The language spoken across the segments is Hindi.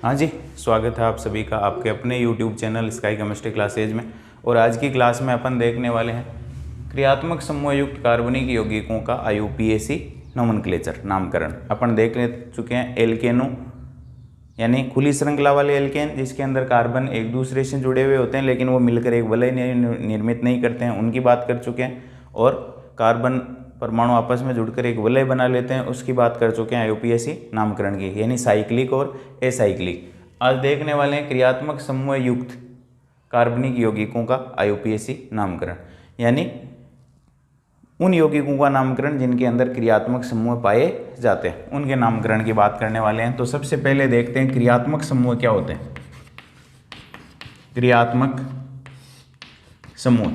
हाँ जी, स्वागत है आप सभी का आपके अपने YouTube channel sky chemistry classes में। और आज की क्लास में अपन देखने वाले हैं क्रियात्मक समूह युक्त कार्बनिक यौगिकों का IUPAC नोमेनक्लेचर नामकरण। अपन देख ले चुके हैं एल्केनो यानी खुली श्रृंखला वाले एल्केन, जिसके अंदर कार्बन एक दूसरे से जुड़े हुए होते हैं लेकिन वो मिलकर एक वलय निर्मित नहीं करते हैं, उनकी बात कर चुके हैं। और कार्बन परमाणु आपस में जुड़कर एक वलय बना लेते हैं, उसकी बात कर चुके हैं IUPAC नामकरण की, यानी साइक्लिक और एसाइक्लिक। आज देखने वाले हैं क्रियात्मक समूह युक्त कार्बनिक यौगिकों का IUPAC नामकरण, यानी उन यौगिकों का नामकरण जिनके अंदर क्रियात्मक समूह पाए जाते हैं, उनके नामकरण की बात करने वाले हैं। तो सबसे पहले देखते हैं क्रियात्मक समूह क्या होते हैं। क्रियात्मक समूह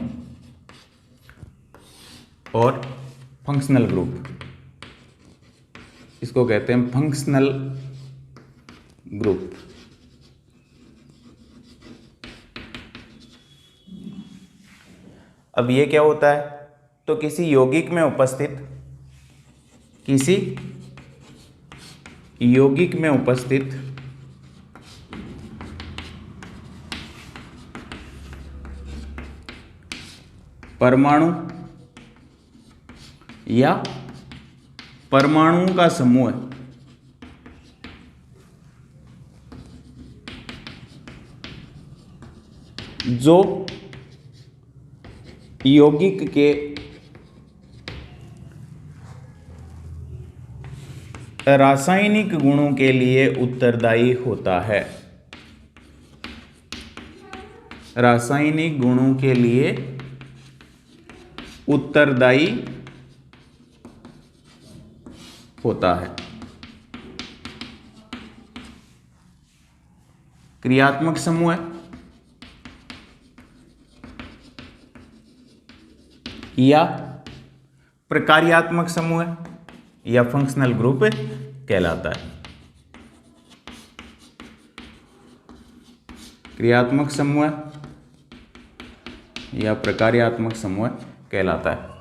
और फंक्शनल ग्रुप, इसको कहते हैं फंक्शनल ग्रुप। अब ये क्या होता है, तो किसी यौगिक में उपस्थित परमाणु या परमाणुओं का समूह जो यौगिक के रासायनिक गुणों के लिए उत्तरदायी होता है। रासायनिक गुणों के लिए उत्तरदायी होता है। क्रियात्मक समूह या प्रकार्यात्मक समूह या फंक्शनल ग्रुप कहलाता है। क्रियात्मक समूह या प्रकार्यात्मक समूह कहलाता है।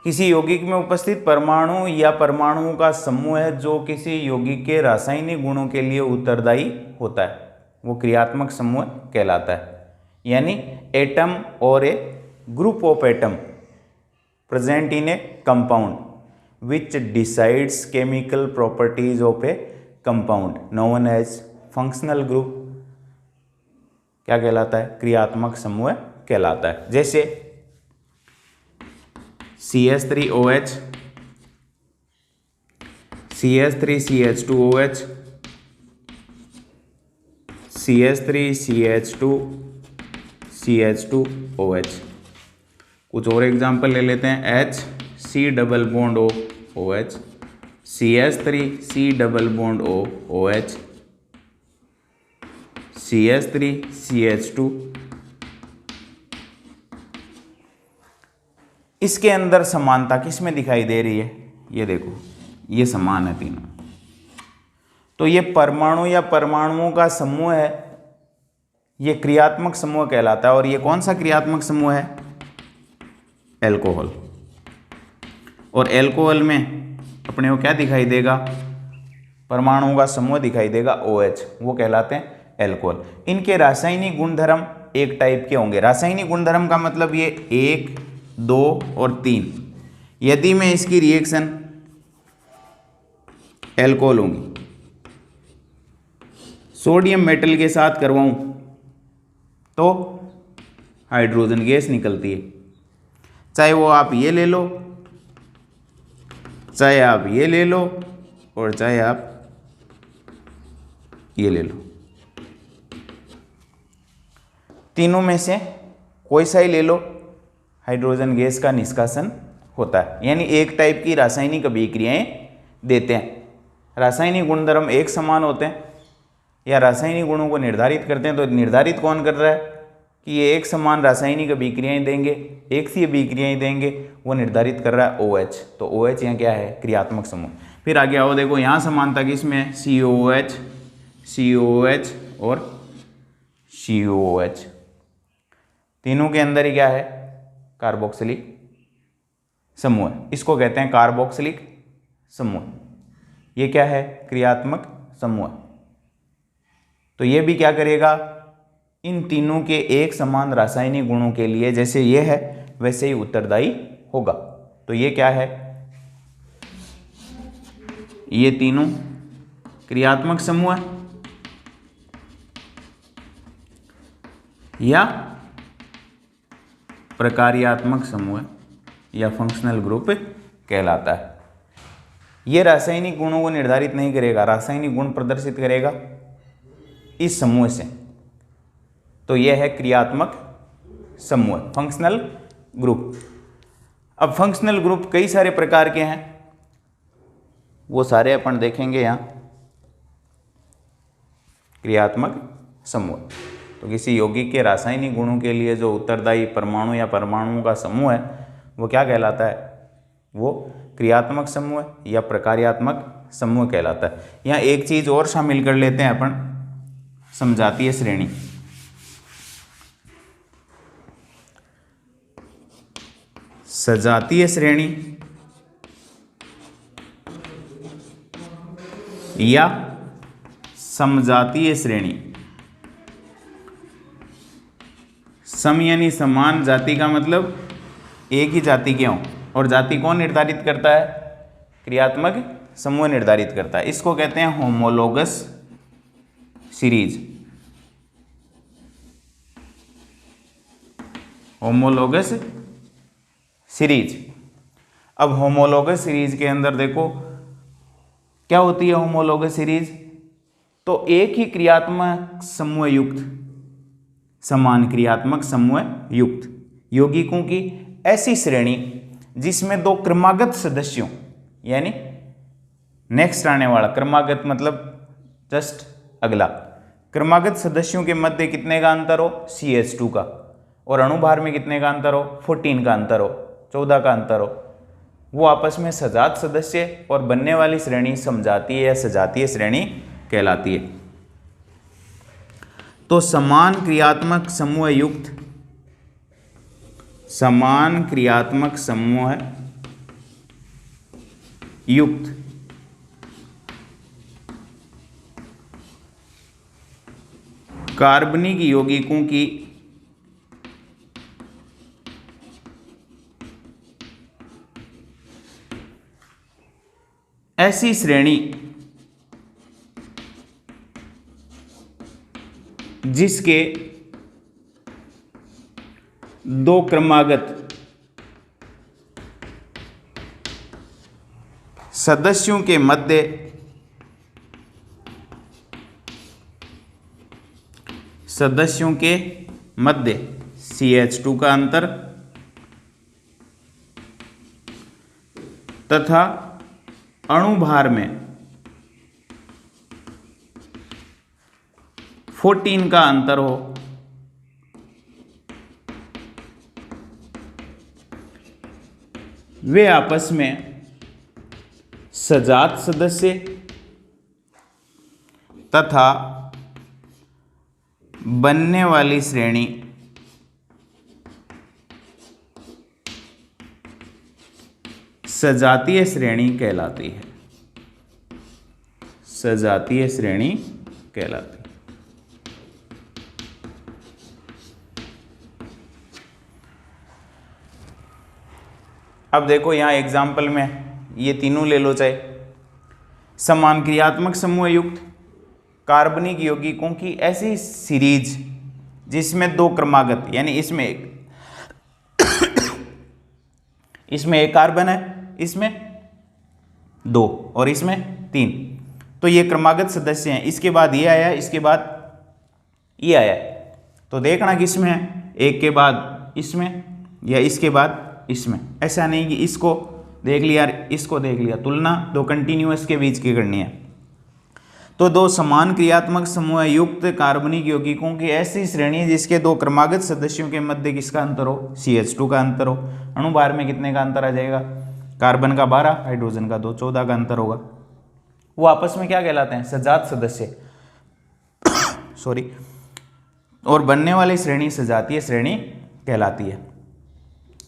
किसी यौगिक में उपस्थित परमाणु या परमाणुओं का समूह है जो किसी यौगिक के रासायनिक गुणों के लिए उत्तरदायी होता है, वो क्रियात्मक समूह कहलाता है। यानी एटम और a group of atom present in a compound which decides chemical properties of a compound known as functional group क्या कहलाता है, क्रियात्मक समूह कहलाता है। जैसे CH3OH, CH3CH2OH, CH3CH2, CH2OH। कुछ और एग्जाम्पल ले लेते हैं। C double bond OH, CH3C double bond OH, CH3CH2। इसके अंदर समानता किस में दिखाई दे रही है, ये देखो, ये समान है तीनों। तो ये परमाणु या परमाणुओं का समूह है, ये क्रियात्मक समूह कहलाता है। और ये कौन सा क्रियात्मक समूह है, एल्कोहल। और एल्कोहल में अपने को क्या दिखाई देगा, परमाणुओं का समूह दिखाई देगा OH, वो कहलाते हैं एल्कोहल। इनके रासायनिक गुणधर्म एक टाइप के होंगे। रासायनिक गुणधर्म का मतलब ये 1, 2 और 3। यदि मैं इसकी रिएक्शन एल्कोहल होंगी सोडियम मेटल के साथ करवाऊं तो हाइड्रोजन गैस निकलती है। चाहे वो आप ये ले लो, चाहे आप ये ले लो, और चाहे आप ये ले लो, तीनों में से कोई सा ही ले लो, हाइड्रोजन गैस का निष्कासन होता है। यानी एक टाइप की रासायनिक अभिक्रियाएं देते हैं। रासायनिक गुणधर्म एक समान होते हैं या रासायनिक गुणों को निर्धारित करते हैं। तो निर्धारित कौन कर रहा है कि ये एक समान रासायनिक अभिक्रियाएं देंगे, एक सी अभिक्रियाएं देंगे, वो निर्धारित कर रहा है OH। तो OH यहाँ क्या है, क्रियात्मक समूह। फिर आगे आओ, देखो यहाँ समानता किसमें है, COOH, COOH और COOH। तीनों के अंदर ही क्या है, कार्बोक्सिलिक समूह, इसको कहते हैं कार्बोक्सिलिक समूह। ये क्या है, क्रियात्मक समूह। तो ये भी क्या करेगा, इन तीनों के एक समान रासायनिक गुणों के लिए जैसे ये है वैसे ही उत्तरदायी होगा। तो ये क्या है, ये तीनों क्रियात्मक समूह है या प्रकार्यात्मक समूह या फंक्शनल ग्रुप कहलाता है। यह रासायनिक गुणों को निर्धारित नहीं करेगा, रासायनिक गुण प्रदर्शित करेगा इस समूह से। तो यह है क्रियात्मक समूह, फंक्शनल ग्रुप। अब फंक्शनल ग्रुप कई सारे प्रकार के हैं, वो सारे अपन देखेंगे यहाँ। क्रियात्मक समूह तो किसी यौगिक के रासायनिक गुणों के लिए जो उत्तरदायी परमाणु या परमाणुओं का समूह है वो क्या कहलाता है, वो क्रियात्मक समूह या प्रकार्यात्मक समूह कहलाता है। यहाँ एक चीज और शामिल कर लेते हैं अपन, समजातीय श्रेणी। सजातीय श्रेणी या समजातीय श्रेणी। सम यानी समान, जाति का मतलब एक ही जाति के हों, और जाति कौन निर्धारित करता है, क्रियात्मक समूह निर्धारित करता है। इसको कहते हैं होमोलोगस सीरीज। Homologous series. अब होमोलोगस सीरीज के अंदर देखो क्या होती है होमोलोगस सीरीज, तो एक ही क्रियात्मक समूह युक्त, समान क्रियात्मक समूह युक्त यौगिकों की ऐसी श्रेणी जिसमें दो क्रमागत सदस्यों, यानी नेक्स्ट आने वाला, क्रमागत मतलब जस्ट अगला, क्रमागत सदस्यों के मध्य कितने का अंतर हो, CH2 का, और अणुभार में कितने का अंतर हो, 14 का अंतर हो, 14 का अंतर हो, वो आपस में सजात सदस्य और बनने वाली श्रेणी समजातीय या सजातीय श्रेणी कहलाती है। तो समान क्रियात्मक समूह युक्त, समान क्रियात्मक समूह युक्त कार्बनिक यौगिकों की ऐसी श्रेणी जिसके दो क्रमागत सदस्यों के मध्य CH2 का अंतर तथा अणुभार में 14 का अंतर हो, वे आपस में सजात सदस्य तथा बनने वाली श्रेणी सजातीय श्रेणी कहलाती है, सजातीय श्रेणी कहलाती है। अब देखो यहाँ एग्जाम्पल में ये तीनों ले लो, चाहे समान क्रियात्मक समूह युक्त कार्बनिक यौगिकों की ऐसी सीरीज जिसमें दो क्रमागत, यानी इसमें एक कार्बन है, इसमें 2 और इसमें 3, तो ये क्रमागत सदस्य हैं। इसके बाद ये आया, इसके बाद ये आया, तो देखना किसमें है, एक के बाद इसमें या इसके बाद इसमें। ऐसा नहीं कि इसको देख लिया इसको देख लिया, तुलना दो कंटिन्यूअस के बीच की करनी है। तो दो समान क्रियात्मक समूह युक्त कार्बनिक यौगिकों की ऐसी श्रेणी जिसके दो क्रमागत सदस्यों के मध्य किसका अंतर हो, CH2 का अंतर हो। अणुभार में कितने का अंतर आ जाएगा, कार्बन का 12, हाइड्रोजन का 2, 14 का अंतर होगा। वो आपस में क्या कहलाते हैं, सजात सदस्य सॉरी, और बनने वाली श्रेणी सजातीय श्रेणी कहलाती है।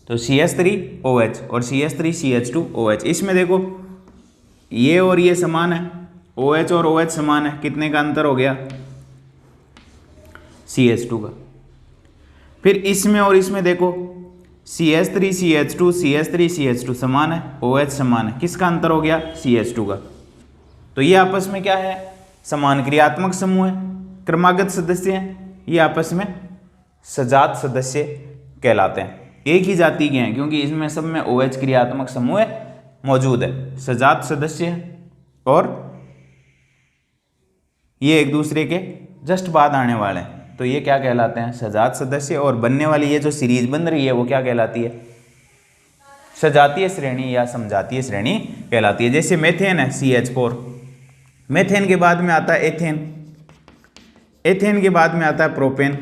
तो CH3OH और CH3CH2OH, इसमें देखो ये और ये समान है, OH और OH समान है, कितने का अंतर हो गया, CH2 का। फिर इसमें और इसमें देखो CH3 CH2 CH3 CH2 समान है, OH समान है, किसका अंतर हो गया? CH2 का। तो ये आपस में क्या है? समान क्रियात्मक समूह है, क्रमागत सदस्य हैं, ये आपस में सजात सदस्य कहलाते हैं। एक ही जाति के हैं क्योंकि इसमें सब में OH क्रियात्मक समूह मौजूद है, सजात सदस्य है, और ये एक दूसरे के जस्ट बाद आने वाले हैं, तो ये क्या कहलाते हैं? सजात सदस्य। और बनने वाली ये जो सीरीज बन रही है वो क्या कहलाती है? सजातीय श्रेणी या समजातीय श्रेणी कहलाती है। जैसे मेथेन है CH4, मेथेन के बाद में आता है एथेन, एथेन के बाद में आता है प्रोपेन।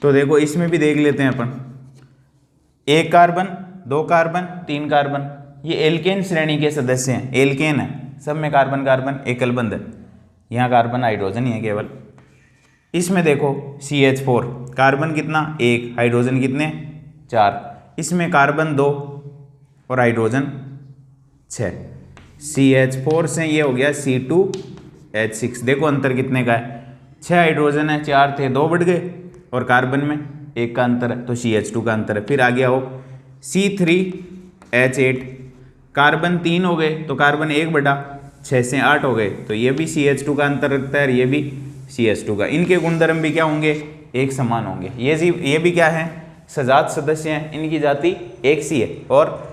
तो देखो इसमें भी देख लेते हैं अपन, 1 कार्बन 2 कार्बन 3 कार्बन, ये एल्केन श्रेणी के सदस्य हैं, एल्केन है, सब में कार्बन कार्बन एकल बंध है, यहाँ कार्बन हाइड्रोजन ही है केवल। इसमें देखो CH4 कार्बन कितना? 1, हाइड्रोजन कितने? 4, इसमें कार्बन 2 और हाइड्रोजन 6। CH4 से ये हो गया C2H6। देखो अंतर कितने का है? 6 हाइड्रोजन है, 4 थे 2 बढ़ गए, और कार्बन में 1 का अंतर है, तो CH2 का अंतर है। फिर आ गया हो C3H8, कार्बन 3 हो गए तो कार्बन 1 बढ़ा, 6 से 8 हो गए, तो ये भी CH2 का अंतर रखता है, और ये भी CH2 का। इनके गुणधर्म भी क्या होंगे? एक समान होंगे। ये भी क्या है? सजात सदस्य हैं, इनकी जाति एक सी है, और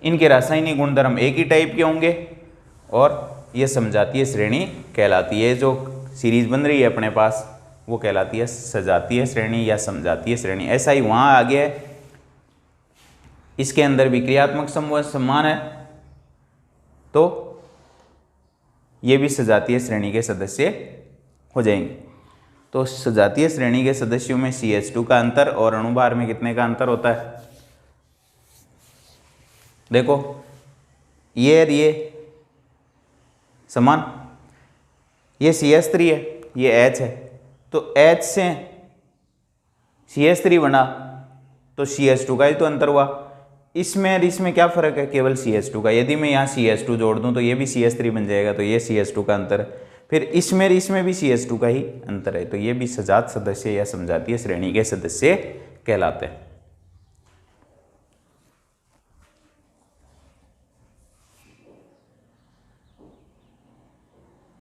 इनके रासायनिक गुणधर्म एक ही टाइप के होंगे, और ये समजातीय श्रेणी कहलाती है। जो सीरीज बन रही है अपने पास वो कहलाती है सजातीय श्रेणी या समजातीय श्रेणी। ऐसा ही वहाँ आगे है, इसके अंदर भी क्रियात्मक समूह समान है, तो ये भी सजातीय श्रेणी के सदस्य हो जाएंगे। तो सजातीय श्रेणी के सदस्यों में CH2 का अंतर और अणुभार में कितने का अंतर होता है? देखो ये और ये समान, ये CH3 है, ये H है, तो H से CH3 बना तो CH2 का ही तो अंतर हुआ। इसमें और इसमें क्या फ़र्क है? केवल CH2 का। यदि मैं यहाँ CH2 जोड़ दूँ तो ये भी CH3 बन जाएगा, तो ये CH2 का अंतर है। फिर इसमें भी CH2 का ही अंतर है, तो ये भी सजात सदस्य या समजातीय श्रेणी के सदस्य कहलाते हैं।